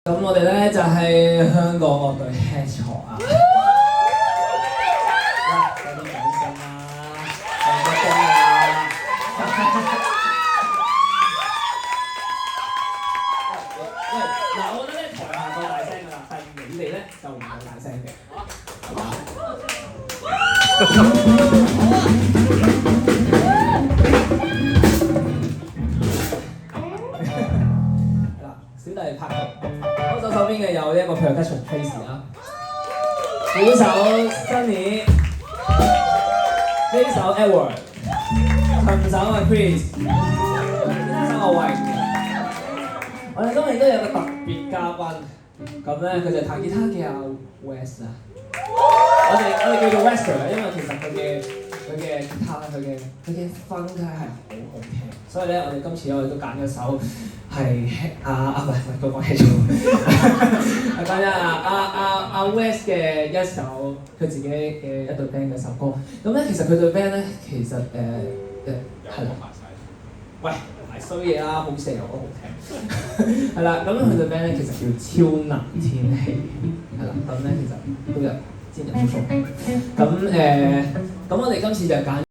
咁我哋咧就係香港樂隊 Hedgehog 啊！有啲掌聲啦，有個鐘啊！喂，嗱，我覺得咧台下夠大聲㗎啦，但係你哋咧就唔夠大聲嘅，係嘛？係啦，小弟拍檔，左手邊嘅有一個 percussion Tracy 啦，鼓手 Sunny， 呢手 Edward， 琴手啊 Chris， 吉他手阿榮。我哋今日都有個特別嘉賓，咁咧佢就彈吉他嘅阿 West 啊。我哋叫做 Wester， 因為其實佢嘅吉他佢嘅分咧係好聽，所以咧我哋今次我哋都揀咗首係唔係講 Hedgehog， 揀咗阿 West 嘅一首佢自己嘅一隊 band 嘅首歌。咁咧其實佢隊 band 咧其實係啦，喂埋衰嘢啦，好聲又好聽，係啦。咁佢隊 band 咧其實叫超能天氣，係啦。咁咧其實都有。先入數，咁我哋今次就揀。